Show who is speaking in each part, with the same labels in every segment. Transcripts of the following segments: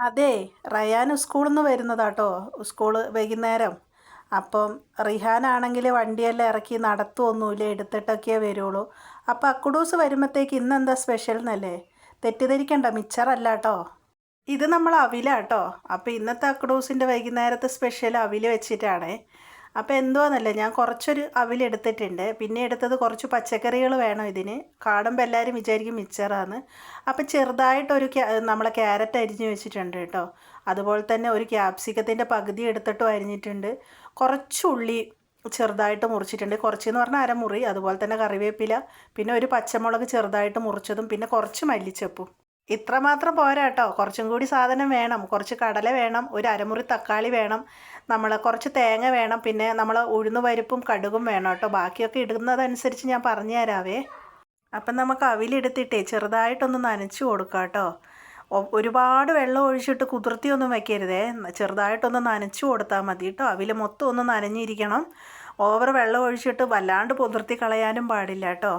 Speaker 1: അതെ, റയാൻ സ്കൂളിൽ നിന്ന് വരുന്നതാട്ടോ. സ്കൂള് വൈകുന്നേരം. അപ്പം റിഹാനാണെങ്കിൽ വണ്ടിയെല്ലാം ഇറക്കി നടത്തുമൊന്നുമില്ല, എടുത്തിട്ടൊക്കെയേ വരുള്ളൂ. അപ്പം അക്കുഡൂസ് വരുമ്പോഴത്തേക്ക് ഇന്നെന്താ സ്പെഷ്യൽ എന്നല്ലേ തെറ്റിദ്ധരിക്കണ്ട, മിച്ചറല്ല കേട്ടോ. ഇത് നമ്മൾ അവിലാട്ടോ. അപ്പോൾ ഇന്നത്തെ അക്കുഡൂസിൻ്റെ വൈകുന്നേരത്തെ സ്പെഷ്യൽ അവിൽ വെച്ചിട്ടാണേ. അപ്പോൾ എന്തുവാന്നല്ലേ, ഞാൻ കുറച്ചൊരു അവിലെടുത്തിട്ടുണ്ട്. പിന്നെ എടുത്തത് കുറച്ച് പച്ചക്കറികൾ വേണം ഇതിന്. കാണുമ്പോൾ എല്ലാവരും വിചാരിക്കും മിച്ചറാന്ന്. അപ്പോൾ ചെറുതായിട്ടൊരു നമ്മളെ ക്യാരറ്റ് അരിഞ്ഞ് വെച്ചിട്ടുണ്ട് കേട്ടോ. അതുപോലെ തന്നെ ഒരു ക്യാപ്സിക്കത്തിൻ്റെ പകുതി എടുത്തിട്ടും അരിഞ്ഞിട്ടുണ്ട്. കുറച്ച് ഉള്ളി ചെറുതായിട്ട് മുറിച്ചിട്ടുണ്ട്. കുറച്ചെന്ന് പറഞ്ഞാൽ അരമുറി. അതുപോലെ തന്നെ കറിവേപ്പില, പിന്നെ ഒരു പച്ചമുളക് ചെറുതായിട്ട് മുറിച്ചതും, പിന്നെ കുറച്ച് മല്ലിച്ചപ്പും. ഇത്രമാത്രം പോരാ കേട്ടോ, കുറച്ചും കൂടി സാധനം വേണം. കുറച്ച് കടല വേണം, ഒരു അരമുറി തക്കാളി വേണം, കുറച്ച് തേങ്ങ വേണം, പിന്നെ ഉഴുന്ന് പരിപ്പും കടുകും വേണം കേട്ടോ. ബാക്കിയൊക്കെ ഇടുന്നതനുസരിച്ച് ഞാൻ പറഞ്ഞു തരാവേ. അപ്പം നമുക്ക് അവിലെടുത്തിട്ടേ ചെറുതായിട്ടൊന്ന് നനച്ച് കൊടുക്കാം കേട്ടോ. ഒരുപാട് വെള്ളം ഒഴിച്ചിട്ട് കുതിർത്തിയൊന്നും വെക്കരുതേ, ചെറുതായിട്ടൊന്ന് നനച്ച് കൊടുത്താൽ മതി കേട്ടോ. അവിൽ മൊത്തം ഒന്ന് നനഞ്ഞിരിക്കണം. ഓവർ വെള്ളം ഒഴിച്ചിട്ട് വല്ലാണ്ട് കുതിർത്തി കളയാനും പാടില്ല കേട്ടോ.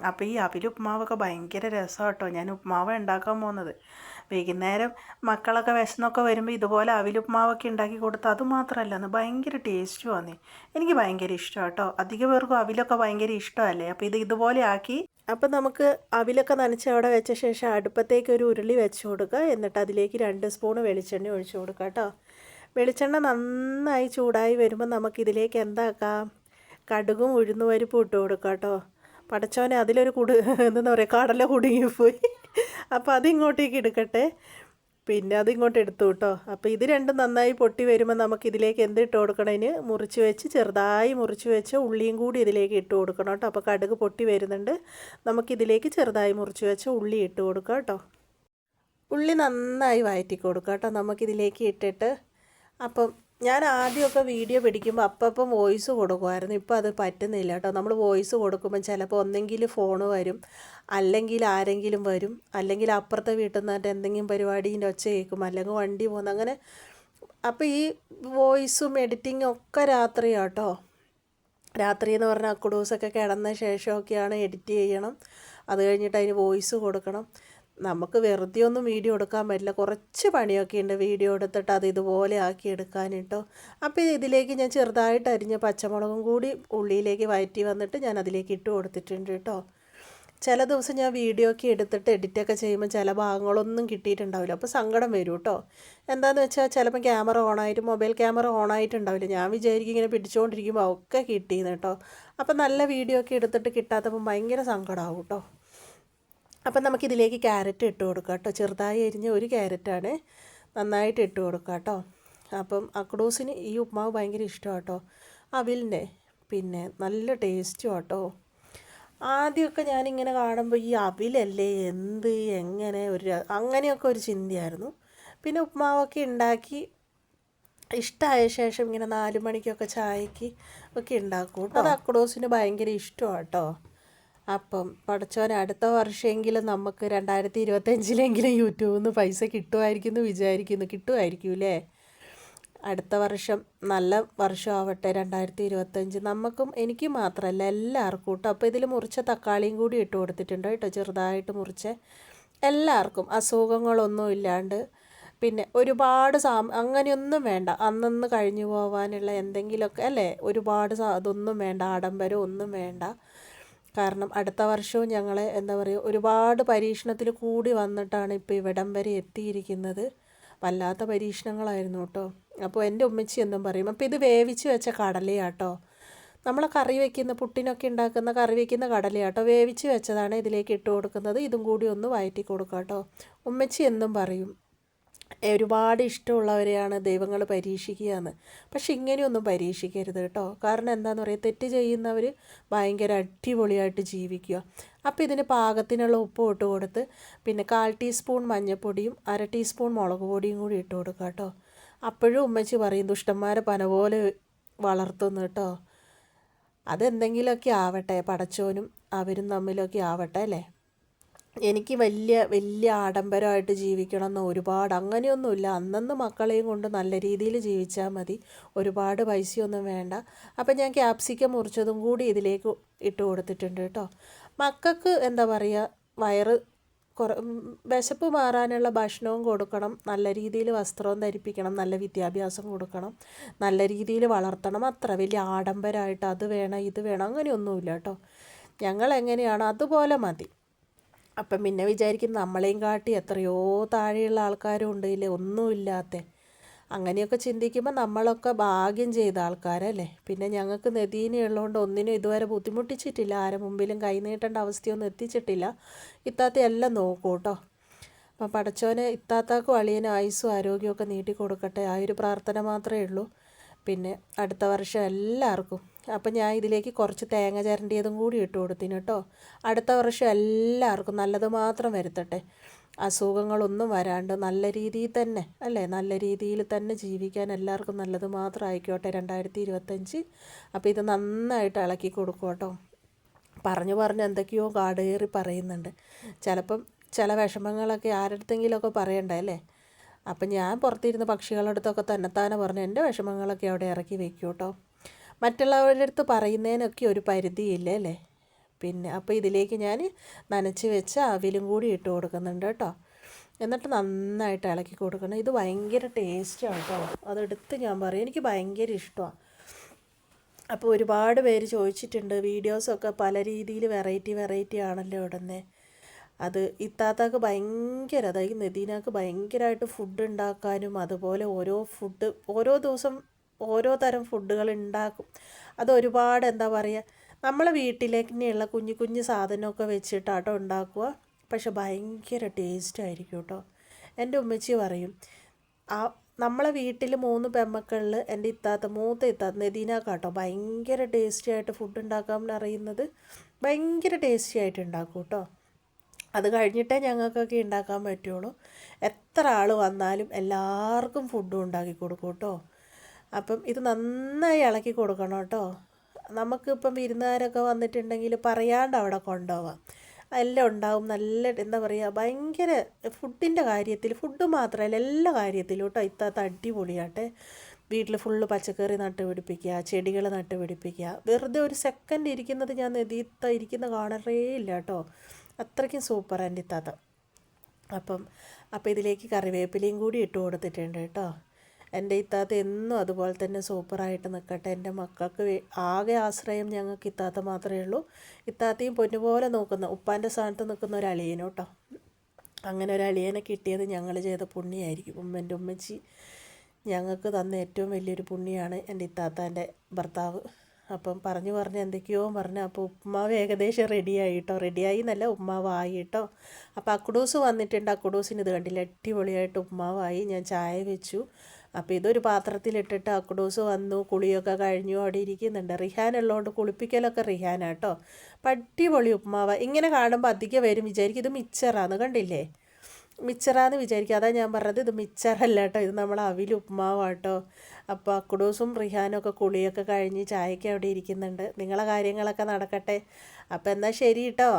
Speaker 1: അപ്പോൾ ഈ അവിൽ ഉപ്മാവൊക്കെ ഭയങ്കര രസമാണ് കേട്ടോ. ഞാൻ ഉപ്മാവ് ഉണ്ടാക്കാൻ പോകുന്നത് വൈകുന്നേരം മക്കളൊക്കെ വിശന്നൊക്കെ വരുമ്പോൾ ഇതുപോലെ അവിലുപ്മാവൊക്കെ ഉണ്ടാക്കി കൊടുത്താൽ അതുമാത്രമല്ല ഭയങ്കര ടേസ്റ്റുമാണ്. എനിക്ക് ഭയങ്കര ഇഷ്ടമാണ് കേട്ടോ. അധിക പേർക്കും അവിലൊക്കെ ഭയങ്കര ഇഷ്ടമല്ലേ. അപ്പോൾ ഇതുപോലെ ആക്കി. അപ്പം നമുക്ക് അവിലൊക്കെ നനച്ച് അവിടെ വെച്ച ശേഷം അടുപ്പത്തേക്ക് ഒരു ഉരുളി വെച്ച് കൊടുക്കുക. എന്നിട്ട് അതിലേക്ക് 2 സ്പൂൺ വെളിച്ചെണ്ണ ഒഴിച്ച് കൊടുക്കുക കേട്ടോ. വെളിച്ചെണ്ണ നന്നായി ചൂടായി വരുമ്പോൾ നമുക്കിതിലേക്ക് എന്താക്കാം, കടുകും ഉഴുന്നുപരിപ്പും ഇട്ട് കൊടുക്കാം കേട്ടോ. പടച്ചോനെ, അതിലൊരു എന്താ പറയുക, കടല കുടുങ്ങിപ്പോയി. അപ്പോൾ അതിങ്ങോട്ടേക്ക് എടുക്കട്ടെ. പിന്നെ അതിങ്ങോട്ട് എടുത്തു കേട്ടോ. അപ്പോൾ ഇത് രണ്ടും നന്നായി പൊട്ടി വരുമ്പോൾ നമുക്കിതിലേക്ക് എന്തിട്ട് കൊടുക്കണതിന് ചെറുതായി മുറിച്ച് വെച്ച ഉള്ളിയും കൂടി ഇതിലേക്ക് ഇട്ട് കൊടുക്കണം കേട്ടോ. അപ്പോൾ കടുക് പൊട്ടി വരുന്നുണ്ട്. നമുക്കിതിലേക്ക് ചെറുതായി മുറിച്ച് വെച്ച ഉള്ളി ഇട്ട് കൊടുക്കാം കേട്ടോ. ഉള്ളി നന്നായി വഴറ്റി കൊടുക്കാം കേട്ടോ നമുക്കിതിലേക്ക് ഇട്ടിട്ട്. അപ്പം ഞാൻ ആദ്യമൊക്കെ വീഡിയോ പിടിക്കുമ്പോൾ അപ്പം വോയിസ് കൊടുക്കുമായിരുന്നു. ഇപ്പോൾ അത് പറ്റുന്നില്ല കേട്ടോ. നമ്മൾ വോയിസ് കൊടുക്കുമ്പോൾ ചിലപ്പോൾ ഒന്നെങ്കിൽ ഫോണ് വരും, അല്ലെങ്കിൽ ആരെങ്കിലും വരും, അല്ലെങ്കിൽ അപ്പുറത്തെ വീട്ടിൽ നിന്നിട്ട് എന്തെങ്കിലും പരിപാടീൻ്റെ ഒച്ച കേൾക്കും, അല്ലെങ്കിൽ വണ്ടി പോകുന്നു, അങ്ങനെ. അപ്പോൾ ഈ വോയിസും എഡിറ്റിങ്ങും ഒക്കെ രാത്രിയാണ് കേട്ടോ. രാത്രി എന്ന് പറഞ്ഞാൽ അക്കുഡൂസൊക്കെ കിടന്ന ശേഷമൊക്കെയാണ് എഡിറ്റ് ചെയ്യണം. അത് കഴിഞ്ഞിട്ട് അതിന് വോയിസ് കൊടുക്കണം. നമുക്ക് വെറുതെ ഒന്നും വീഡിയോ എടുക്കാൻ പറ്റില്ല, കുറച്ച് പണിയൊക്കെ ഉണ്ട് വീഡിയോ എടുത്തിട്ട് അത് ഇതുപോലെ ആക്കി എടുക്കാനിട്ടോ. അപ്പോൾ ഇതിലേക്ക് ഞാൻ ചെറുതായിട്ട് അരിഞ്ഞ പച്ചമുളകും കൂടി ഉള്ളിയിലേക്ക് വഴറ്റി വന്നിട്ട് ഞാൻ അതിലേക്ക് ഇട്ട് കൊടുത്തിട്ടുണ്ട് കേട്ടോ. ചില ദിവസം ഞാൻ വീഡിയോ ഒക്കെ എടുത്തിട്ട് എഡിറ്റൊക്കെ ചെയ്യുമ്പോൾ ചില ഭാഗങ്ങളൊന്നും കിട്ടിയിട്ടുണ്ടാവില്ല, അപ്പോൾ സങ്കടം വരും കേട്ടോ. എന്താണെന്ന് വെച്ചാൽ ചിലപ്പോൾ ക്യാമറ ഓണായിട്ട് മൊബൈൽ ക്യാമറ ഓണായിട്ടുണ്ടാവില്ല. ഞാൻ വിചാരിക്കും ഇങ്ങനെ പിടിച്ചുകൊണ്ടിരിക്കുമ്പോൾ ഒക്കെ കിട്ടിയെന്ന് കേട്ടോ. അപ്പോൾ നല്ല വീഡിയോ ഒക്കെ എടുത്തിട്ട് കിട്ടാത്തപ്പോൾ ഭയങ്കര സങ്കടമാവും കേട്ടോ. അപ്പം നമുക്കിതിലേക്ക് ക്യാരറ്റ് ഇട്ട് കൊടുക്കാം കേട്ടോ. ചെറുതായി അരിഞ്ഞ ഒരു ക്യാരറ്റാണ്, നന്നായിട്ട് ഇട്ട് കൊടുക്കാം കേട്ടോ. അപ്പം അക്കുഡൂസിന് ഈ ഉപ്മാവ് ഭയങ്കര ഇഷ്ടമാണ് കേട്ടോ, അവിലിൻ്റെ. പിന്നെ നല്ല ടേസ്റ്റും കേട്ടോ. ആദ്യമൊക്കെ ഞാനിങ്ങനെ കാണുമ്പോൾ ഈ അവിലല്ലേ എന്ത് എങ്ങനെ അങ്ങനെയൊക്കെ ഒരു ചിന്തയായിരുന്നു. പിന്നെ ഉപ്മാവൊക്കെ ഉണ്ടാക്കി ഇഷ്ടമായ ശേഷം ഇങ്ങനെ 4 മണിക്കൊക്കെ ചായക്ക് ഒക്കെ ഉണ്ടാക്കും കേട്ടോ. അത് അക്കുഡൂസിന് ഭയങ്കര ഇഷ്ടമാണ് കേട്ടോ. അപ്പം പടച്ചോൻ അടുത്ത വർഷമെങ്കിലും നമുക്ക് 2025 യൂട്യൂബിൽ നിന്ന് പൈസ കിട്ടുമായിരിക്കും എന്ന് വിചാരിക്കുന്നു. കിട്ടുമായിരിക്കും. അടുത്ത വർഷം നല്ല വർഷമാവട്ടെ 2025. നമുക്കും എനിക്ക് മാത്രമല്ല എല്ലാവർക്കും കേട്ടോ. അപ്പോൾ ഇതിൽ മുറിച്ച തക്കാളിയും കൂടി ഇട്ട് കൊടുത്തിട്ടുണ്ട് കേട്ടോ, ചെറുതായിട്ട് മുറിച്ച്. എല്ലാവർക്കും അസുഖങ്ങളൊന്നും ഇല്ലാണ്ട്, പിന്നെ ഒരുപാട് അങ്ങനെയൊന്നും വേണ്ട, അന്നന്ന് കഴിഞ്ഞു പോകാനുള്ള എന്തെങ്കിലുമൊക്കെ അല്ലേ, ഒരുപാട് അതൊന്നും വേണ്ട, ആഡംബരം ഒന്നും വേണ്ട. കാരണം അടുത്ത വർഷവും ഞങ്ങളെ എന്താ പറയുക ഒരുപാട് പരീക്ഷണത്തിൽ കൂടി വന്നിട്ടാണ് ഇപ്പോൾ ഇവിടം വരെ എത്തിയിരിക്കുന്നത്. വല്ലാത്ത പരീക്ഷണങ്ങളായിരുന്നു കേട്ടോ. അപ്പോൾ എൻ്റെ ഉമ്മച്ചി എന്നും പറയും. അപ്പോൾ ഇത് വേവിച്ച് വെച്ച കടലയാട്ടോ, നമ്മൾ കറി വയ്ക്കുന്ന പുട്ടിനൊക്കെ ഉണ്ടാക്കുന്ന കറി വയ്ക്കുന്ന കടലയാട്ടോ, വേവിച്ച് വെച്ചതാണ് ഇതിലേക്ക് ഇട്ട് കൊടുക്കുന്നത്. ഇതും കൂടി ഒന്ന് വഴറ്റി കൊടുക്കാം കേട്ടോ. ഉമ്മച്ചി എന്നും പറയും ഒരുപാട് ഇഷ്ടമുള്ളവരെയാണ് ദൈവങ്ങൾ പരീക്ഷിക്കുക എന്ന്. പക്ഷെ ഇങ്ങനെയൊന്നും പരീക്ഷിക്കരുത് കേട്ടോ. കാരണം എന്താണെന്ന് പറയുക, തെറ്റ് ചെയ്യുന്നവർ ഭയങ്കര അടിപൊളിയായിട്ട് ജീവിക്കുക. അപ്പോൾ ഇതിന് പാകത്തിനുള്ള ഉപ്പ് ഇട്ട് കൊടുത്ത്, പിന്നെ 1/4 ടീസ്പൂൺ മഞ്ഞൾപ്പൊടിയും 1/2 ടീസ്പൂൺ മുളക് പൊടിയും കൂടി ഇട്ട് കൊടുക്കുക കേട്ടോ. അപ്പോഴും ഉമ്മച്ചി പറയും ദുഷ്ടന്മാരെ പന പോലെ വളർത്തുന്നു കേട്ടോ. അതെന്തെങ്കിലുമൊക്കെ ആവട്ടെ, പടച്ചോനും അവരും തമ്മിലൊക്കെ ആവട്ടെ അല്ലേ. എനിക്ക് വലിയ ആഡംബരമായിട്ട് ജീവിക്കണമെന്ന് ഒരുപാട് അങ്ങനെയൊന്നുമില്ല. അന്നന്ന് മക്കളെയും കൊണ്ട് നല്ല രീതിയിൽ ജീവിച്ചാൽ മതി, ഒരുപാട് പൈസയൊന്നും വേണ്ട. അപ്പം ഞാൻ ക്യാപ്സിക്കം മുറിച്ചതും കൂടി ഇതിലേക്ക് ഇട്ട് കൊടുത്തിട്ടുണ്ട് കേട്ടോ. മക്കൾക്ക് എന്താ പറയുക, വയറ്
Speaker 2: വിശപ്പ് മാറാനുള്ള ഭക്ഷണവും കൊടുക്കണം, നല്ല രീതിയിൽ വസ്ത്രവും ധരിപ്പിക്കണം, നല്ല വിദ്യാഭ്യാസം കൊടുക്കണം, നല്ല രീതിയിൽ വളർത്തണം. അത്ര വലിയ ആഡംബരമായിട്ട് അത് വേണം ഇത് വേണം അങ്ങനെയൊന്നുമില്ല കേട്ടോ. ഞങ്ങൾ എങ്ങനെയാണോ അതുപോലെ മതി. അപ്പം പിന്നെ വിചാരിക്കും നമ്മളെയും കാട്ടി എത്രയോ താഴെയുള്ള ആൾക്കാരും ഉണ്ട് ഇല്ലേ, ഒന്നുമില്ലാത്ത. അങ്ങനെയൊക്കെ ചിന്തിക്കുമ്പോൾ നമ്മളൊക്കെ ഭാഗ്യം ചെയ്ത ആൾക്കാരല്ലേ. പിന്നെ ഞങ്ങൾക്ക് നദീന ഉള്ളതുകൊണ്ട് ഒന്നിനും ഇതുവരെ ബുദ്ധിമുട്ടിച്ചിട്ടില്ല, ആരും മുമ്പിലും കൈ നീട്ടേണ്ട അവസ്ഥയൊന്നും എത്തിച്ചിട്ടില്ല. ഇത്താത്ത എല്ലാം നോക്കൂ കേട്ടോ. അപ്പം പടച്ചോനെ ഇത്താത്താക്കും അളിയനും ആയുസ്സും ആരോഗ്യമൊക്കെ നീട്ടി കൊടുക്കട്ടെ, ആ ഒരു പ്രാർത്ഥന മാത്രമേ ഉള്ളൂ. പിന്നെ അടുത്ത വർഷം എല്ലാവർക്കും, അപ്പം ഞാൻ ഇതിലേക്ക് കുറച്ച് തേങ്ങ ചിരണ്ടിയതും കൂടി ഇട്ട് കൊടുത്തിന് കേട്ടോ. അടുത്ത വർഷം എല്ലാവർക്കും നല്ലത് മാത്രം വരുത്തട്ടെ, അസുഖങ്ങളൊന്നും വരാണ്ട് നല്ല രീതിയിൽ തന്നെ അല്ലേ, നല്ല രീതിയിൽ തന്നെ ജീവിക്കാൻ എല്ലാവർക്കും നല്ലത് മാത്രം ആയിക്കോട്ടെ 2025. അപ്പോൾ ഇത് നന്നായിട്ട് ഇളക്കി കൊടുക്കും കേട്ടോ. പറഞ്ഞ് എന്തൊക്കെയോ കാട് കയറി പറയുന്നുണ്ട്. ചിലപ്പം ചില വിഷമങ്ങളൊക്കെ ആരുടെടുത്തെങ്കിലുമൊക്കെ പറയണ്ടേ അല്ലേ. അപ്പം ഞാൻ പുറത്തിരുന്ന് പക്ഷികളുടെ അടുത്തൊക്കെ തന്നെത്താനെ പറഞ്ഞ് എൻ്റെ വിഷമങ്ങളൊക്കെ അവിടെ ഇറക്കി വെക്കും കേട്ടോ. മറ്റുള്ളവരുടെ അടുത്ത് പറയുന്നതിനൊക്കെ ഒരു പരിധിയില്ലേ അല്ലേ. പിന്നെ അപ്പോൾ ഇതിലേക്ക് ഞാൻ നനച്ച് വെച്ച അവിലും കൂടി ഇട്ട് കൊടുക്കുന്നുണ്ട് കേട്ടോ. എന്നിട്ട് നന്നായിട്ട് ഇളക്കി കൊടുക്കണം. ഇത് ഭയങ്കര ടേസ്റ്റാണ് കേട്ടോ, അതെടുത്ത് ഞാൻ പറയും, എനിക്ക് ഭയങ്കര ഇഷ്ടമാണ്. അപ്പോൾ ഒരുപാട് പേര് ചോദിച്ചിട്ടുണ്ട്, വീഡിയോസൊക്കെ പല രീതിയിൽ വെറൈറ്റി ആണല്ലോ ഇടുന്നത്. അത് ഇത്താത്താക്ക് ഭയങ്കര, അതായത് നദീനാക്ക് ഭയങ്കരമായിട്ട് ഫുഡ് ഉണ്ടാക്കാനും അതുപോലെ ഓരോ ദിവസം ഓരോ തരം ഫുഡുകൾ ഉണ്ടാക്കും. അത് ഒരുപാട് എന്താ പറയുക, നമ്മളെ വീട്ടിലേക്ക് തന്നെയുള്ള കുഞ്ഞു കുഞ്ഞു സാധനമൊക്കെ വെച്ചിട്ടാട്ടോ ഉണ്ടാക്കുക. പക്ഷെ ഭയങ്കര ടേസ്റ്റ് ആയിരിക്കും കേട്ടോ. എൻ്റെ ഉമ്മച്ചി പറയും, നമ്മളെ വീട്ടിൽ 3 പെമ്മക്കളിൽ എൻ്റെ മൂത്ത ഇത്താത്ത നദീനാക്കാട്ടോ ഭയങ്കര ടേസ്റ്റി ആയിട്ട് ഫുഡ് ഉണ്ടാക്കാൻ അറിയുന്നത്. ഭയങ്കര ടേസ്റ്റി ആയിട്ട് ഉണ്ടാക്കും കേട്ടോ. അത് കഴിഞ്ഞിട്ടേ ഞങ്ങൾക്കൊക്കെ ഉണ്ടാക്കാൻ പറ്റുള്ളൂ. എത്ര ആൾ വന്നാലും എല്ലാവർക്കും ഫുഡും ഉണ്ടാക്കി കൊടുക്കും കേട്ടോ. അപ്പം ഇത് നന്നായി ഇളക്കി കൊടുക്കണം കേട്ടോ. നമുക്കിപ്പം വിരുന്നുകാരൊക്കെ വന്നിട്ടുണ്ടെങ്കിൽ പറയാണ്ട് അവിടെ കൊണ്ടുപോവാം, എല്ലാം ഉണ്ടാവും. നല്ല എന്താ പറയുക, ഭയങ്കര ഫുഡിൻ്റെ കാര്യത്തിൽ, ഫുഡ് മാത്രമല്ല എല്ലാ കാര്യത്തിലും കേട്ടോ ഇത്താത്ത അടിപൊളിയാട്ടെ. വീട്ടിൽ ഫുള്ള് പച്ചക്കറി നട്ടുപിടിപ്പിക്കുക, ചെടികൾ നട്ടുപിടിപ്പിക്കുക. വെറുതെ ഒരു സെക്കൻഡ് ഇരിക്കുന്നത് ഞാൻ നദീത്ത ഇരിക്കുന്ന കാണറേ ഇല്ല കേട്ടോ. അത്രയ്ക്കും സൂപ്പർ എൻ്റെ ഇത്താത്ത. അപ്പം ഇതിലേക്ക് കറിവേപ്പിലയും കൂടി ഇട്ട് കൊടുത്തിട്ടുണ്ട് കേട്ടോ. എൻ്റെ ഇത്താത്ത എന്നും അതുപോലെ തന്നെ സൂപ്പറായിട്ട് നിൽക്കട്ടെ. എൻ്റെ മക്കൾക്ക് ആകെ ആശ്രയം ഞങ്ങൾക്ക് ഇത്താത്ത മാത്രമേ ഉള്ളൂ. ഇത്താത്തയും പൊന്നുപോലെ നോക്കുന്ന, ഉപ്പാൻ്റെ സ്ഥാനത്ത് നിൽക്കുന്ന ഒരു അളിയനും കേട്ടോ. അങ്ങനെ ഒരു അളിയനെ കിട്ടിയത് ഞങ്ങൾ ചെയ്ത പുണ്യമായിരിക്കും. എൻ്റെ ഉമ്മച്ചി ഞങ്ങൾക്ക് തന്ന ഏറ്റവും വലിയൊരു പുണ്യമാണ് എൻ്റെ ഇത്താത്താൻ്റെ ഭർത്താവ്. അപ്പം പറഞ്ഞ് എന്തൊക്കെയോ പറഞ്ഞു. അപ്പോൾ ഉപ്മാവ് ഏകദേശം റെഡിയായി കേട്ടോ. റെഡിയായി എന്നല്ല, ഉപ്മാവായി കേട്ടോ. അപ്പോൾ അക്കുഡൂസ് വന്നിട്ടുണ്ട്. അക്കുഡൂസിന് ഇത് കണ്ടില്ല, അടിപൊളിയായിട്ട് ഉപ്മാവായി. ഞാൻ ചായ വെച്ചു. അപ്പോൾ ഇതൊരു പാത്രത്തിലിട്ടിട്ട് അക്കുഡൂസ് വന്നു, കുളിയൊക്കെ കഴിഞ്ഞു അവിടെ ഇരിക്കുന്നുണ്ട്. റിഹാൻ ഉള്ളതുകൊണ്ട് കുളിപ്പിക്കലൊക്കെ റിഹാനാണ് കേട്ടോ. അപ്പം അടിപൊളി ഉപ്മാവ്. ഇങ്ങനെ കാണുമ്പോൾ അധികം പേരും വിചാരിക്കും ഇത് മിച്ചറാന്ന്, കണ്ടില്ലേ, മിച്ചറാന്ന് വിചാരിക്കും. അതാ ഞാൻ പറഞ്ഞത്, ഇത് മിച്ചറല്ല കേട്ടോ, ഇത് നമ്മൾ അവിൽ ഉപ്മാവാട്ടോ. അപ്പോൾ അക്കുഡൂസും റിഹാനും ഒക്കെ കുളിയൊക്കെ കഴിഞ്ഞ് ചായയ്ക്ക് അവിടെ ഇരിക്കുന്നുണ്ട്. നിങ്ങളെ കാര്യങ്ങളൊക്കെ നടക്കട്ടെ. അപ്പോൾ എന്നാൽ ശരി കേട്ടോ.